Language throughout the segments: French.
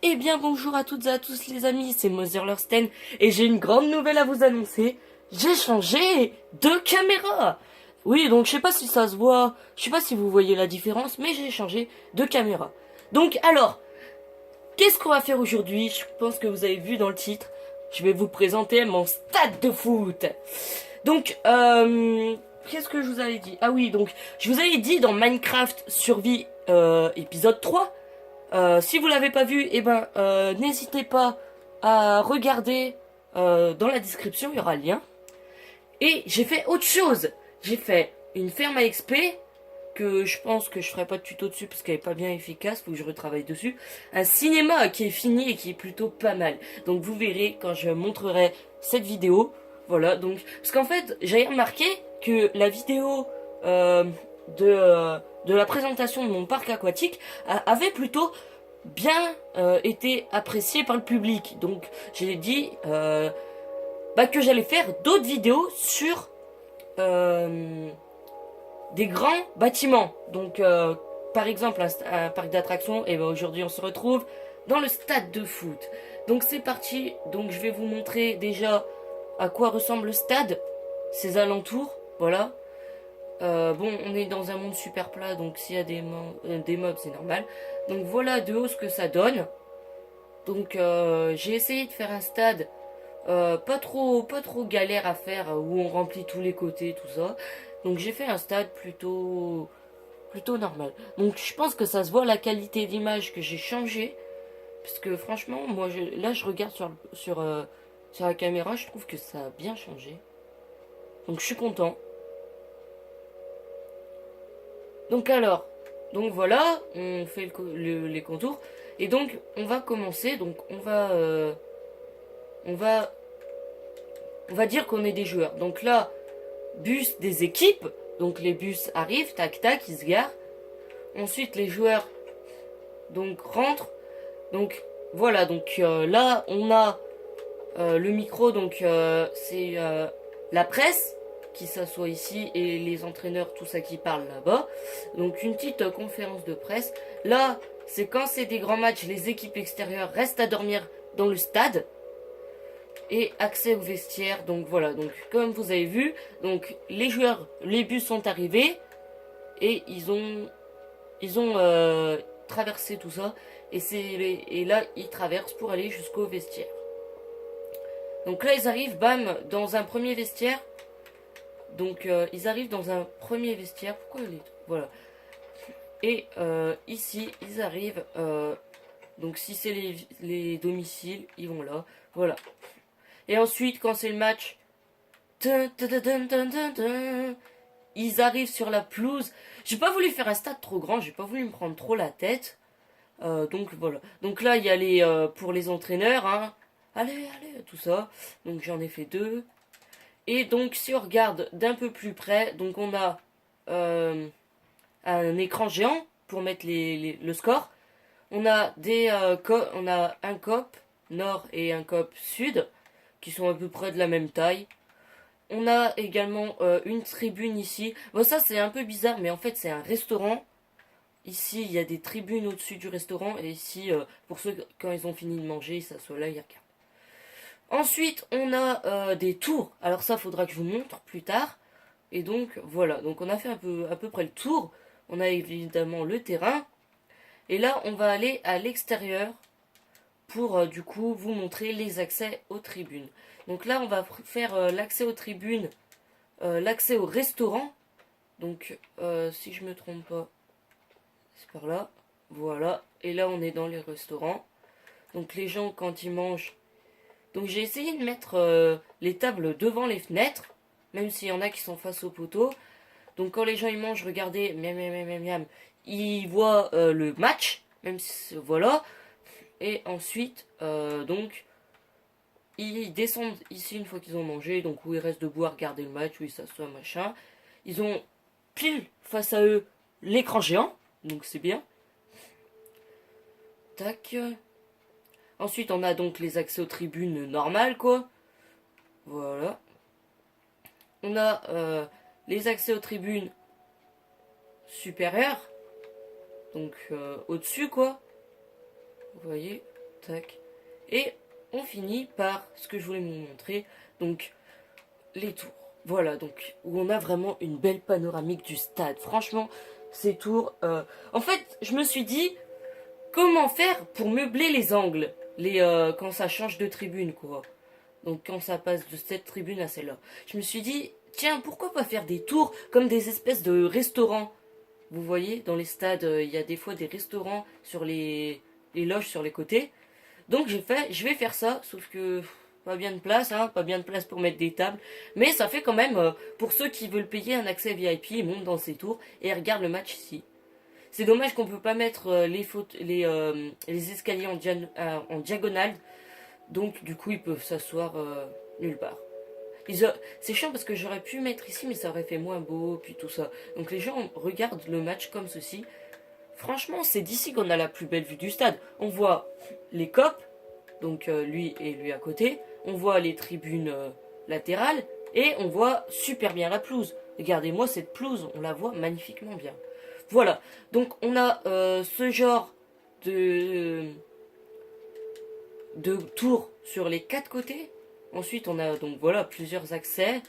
Eh bien bonjour à toutes et à tous les amis, c'est Motherlursten et j'ai une grande nouvelle à vous annoncer. J'ai changé de caméra. Oui, donc je sais pas si ça se voit, je sais pas si vous voyez la différence, mais j'ai changé de caméra. Donc alors, qu'est-ce qu'on va faire aujourd'hui? Je pense que vous avez vu dans le titre. Je vais vous présenter mon stade de foot. Donc, qu'est-ce que je vous avais dit? Ah oui, donc, je vous avais dit dans Minecraft Survie épisode 3. Si vous l'avez pas vu, eh ben, n'hésitez pas à regarder dans la description, il y aura le lien. Et j'ai fait autre chose. J'ai fait une ferme à XP que je pense que je ferai pas de tuto dessus parce qu'elle est pas bien efficace, faut que je retravaille dessus. Un cinéma qui est fini et qui est plutôt pas mal. Donc vous verrez quand je montrerai cette vidéo. Voilà, donc parce qu'en fait j'ai remarqué que la vidéo de la présentation de mon parc aquatique avait plutôt bien été appréciée par le public. Donc j'ai dit que j'allais faire d'autres vidéos sur des grands bâtiments. Donc, par exemple, un parc d'attractions. Et ben aujourd'hui, on se retrouve dans le stade de foot. Donc, c'est parti. Donc, je vais vous montrer déjà à quoi ressemble le stade, ses alentours. Voilà. Bon, on est dans un monde super plat, donc s'il y a des mobs, c'est normal. Donc, voilà de haut ce que ça donne. Donc, j'ai essayé de faire un stade pas trop galère à faire où on remplit tous les côtés, tout ça. Donc j'ai fait un stade plutôt normal. Donc je pense que ça se voit la qualité d'image que j'ai changé. Parce que franchement, moi là je regarde sur la caméra, je trouve que ça a bien changé. Donc je suis content. Donc alors, donc voilà, on fait les contours. Et donc on va commencer. Donc on va, on va dire qu'on est des joueurs. Donc là, bus des équipes. Donc les bus arrivent, tac tac, ils se garent. Ensuite les joueurs donc rentrent. Donc voilà, donc là on a le micro, donc c'est la presse qui s'assoit ici et les entraîneurs, tout ça qui parle là-bas. Donc une petite conférence de presse. Là, c'est quand c'est des grands matchs, les équipes extérieures restent à dormir dans le stade. Et accès au vestiaire, donc voilà, donc comme vous avez vu, donc les joueurs, les bus sont arrivés et ils ont traversé tout ça et là ils traversent pour aller jusqu'au vestiaire. Donc là ils arrivent, bam, dans un premier vestiaire. Donc ils arrivent dans un premier vestiaire. Pourquoi il est... Voilà. Et ici ils arrivent. Donc si c'est les domiciles, ils vont là. Voilà. Et ensuite quand c'est le match, ils arrivent sur la pelouse. J'ai pas voulu faire un stade trop grand, j'ai pas voulu me prendre trop la tête. Donc voilà. Donc là il y a les pour les entraîneurs, hein. Allez, allez, tout ça. Donc j'en ai fait deux. Et donc si on regarde d'un peu plus près, donc on a un écran géant pour mettre le score. On a on a un COP nord et un COP sud qui sont à peu près de la même taille. On a également une tribune ici. Bon, ça c'est un peu bizarre, mais en fait c'est un restaurant. Ici il y a des tribunes au-dessus du restaurant. Et ici, pour ceux quand ils ont fini de manger, ils s'assoient là, ils regardent. Ensuite on a des tours. Alors ça faudra que je vous montre plus tard. Et donc voilà, donc on a fait à peu près le tour. On a évidemment le terrain. Et là on va aller à l'extérieur pour du coup vous montrer les accès aux tribunes. Donc là on va faire l'accès aux tribunes, l'accès au restaurant. Donc si je me trompe pas, c'est par là. Voilà. Et là on est dans les restaurants. Donc les gens quand ils mangent. Donc j'ai essayé de mettre les tables devant les fenêtres, même s'il y en a qui sont face au poteau. Donc quand les gens ils mangent, regardez, miam miam miam miam, miam, ils voient le match, même si voilà. Et ensuite donc ils descendent ici une fois qu'ils ont mangé, donc où ils restent debout à regarder le match, où ils s'assoient, machin. Ils ont pile face à eux l'écran géant, donc c'est bien. Tac. Ensuite, on a donc les accès aux tribunes normales, quoi. Voilà. On a les accès aux tribunes supérieures. Donc, au-dessus, quoi. Vous voyez. Tac. Et on finit par ce que je voulais vous montrer. Donc, les tours. Voilà, donc, où on a vraiment une belle panoramique du stade. Franchement, ces tours... En fait, je me suis dit, comment faire pour meubler les angles quand ça change de tribune, quoi. Donc, quand ça passe de cette tribune à celle-là. Je me suis dit, tiens, pourquoi pas faire des tours comme des espèces de restaurants. Vous voyez, dans les stades, il y a des fois des restaurants sur les loges sur les côtés. Donc je vais faire ça, sauf que pas bien de place, hein, pas bien de place pour mettre des tables. Mais ça fait quand même, pour ceux qui veulent payer un accès VIP, ils montent dans ces tours et ils regardent le match ici. C'est dommage qu'on peut pas mettre les escaliers en diagonale. Donc du coup ils peuvent s'asseoir nulle part. C'est chiant parce que j'aurais pu mettre ici mais ça aurait fait moins beau puis tout ça. Donc les gens regardent le match comme ceci. Franchement c'est d'ici qu'on a la plus belle vue du stade. On voit les copes, donc lui et lui à côté. On voit les tribunes latérales et on voit super bien la pelouse. Regardez-moi cette pelouse, on la voit magnifiquement bien. Voilà, donc on a ce genre de, de tours sur les quatre côtés. Ensuite on a donc voilà plusieurs accès.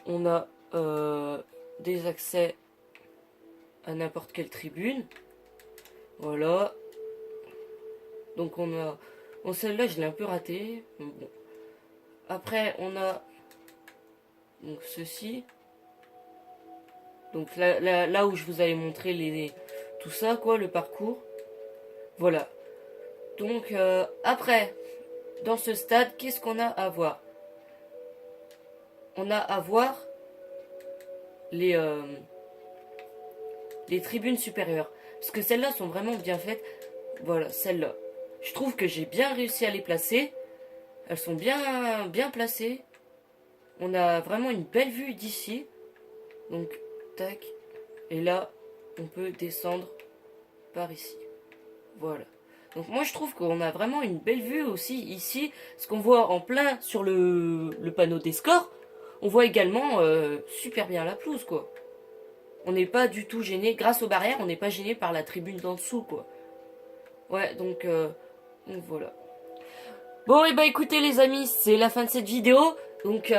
On a des accès à n'importe quelle tribune. Voilà. Donc on a... Bon, celle-là, je l'ai un peu ratée. Bon. Après, on a... Donc ceci. Donc là où je vous avais montré tout ça, quoi, le parcours. Voilà. Donc après, dans ce stade, qu'est-ce qu'on a à voir? On a à voir les tribunes supérieures. Parce que celles-là sont vraiment bien faites. Voilà, celles-là. Je trouve que j'ai bien réussi à les placer. Elles sont bien placées. On a vraiment une belle vue d'ici. Donc, tac. Et là, on peut descendre par ici. Voilà. Donc moi, je trouve qu'on a vraiment une belle vue aussi ici. Ce qu'on voit en plein sur le panneau des scores. On voit également super bien la pelouse, quoi. On n'est pas du tout gêné. Grâce aux barrières, on n'est pas gêné par la tribune d'en dessous, quoi. Ouais, donc voilà. Bon, et bah écoutez les amis, c'est la fin de cette vidéo. Donc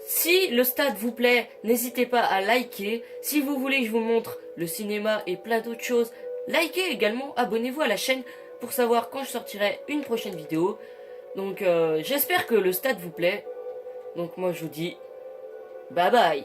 si le stade vous plaît, n'hésitez pas à liker. Si vous voulez que je vous montre le cinéma et plein d'autres choses, likez également, abonnez-vous à la chaîne pour savoir quand je sortirai une prochaine vidéo. Donc j'espère que le stade vous plaît. Donc moi je vous dis bye bye.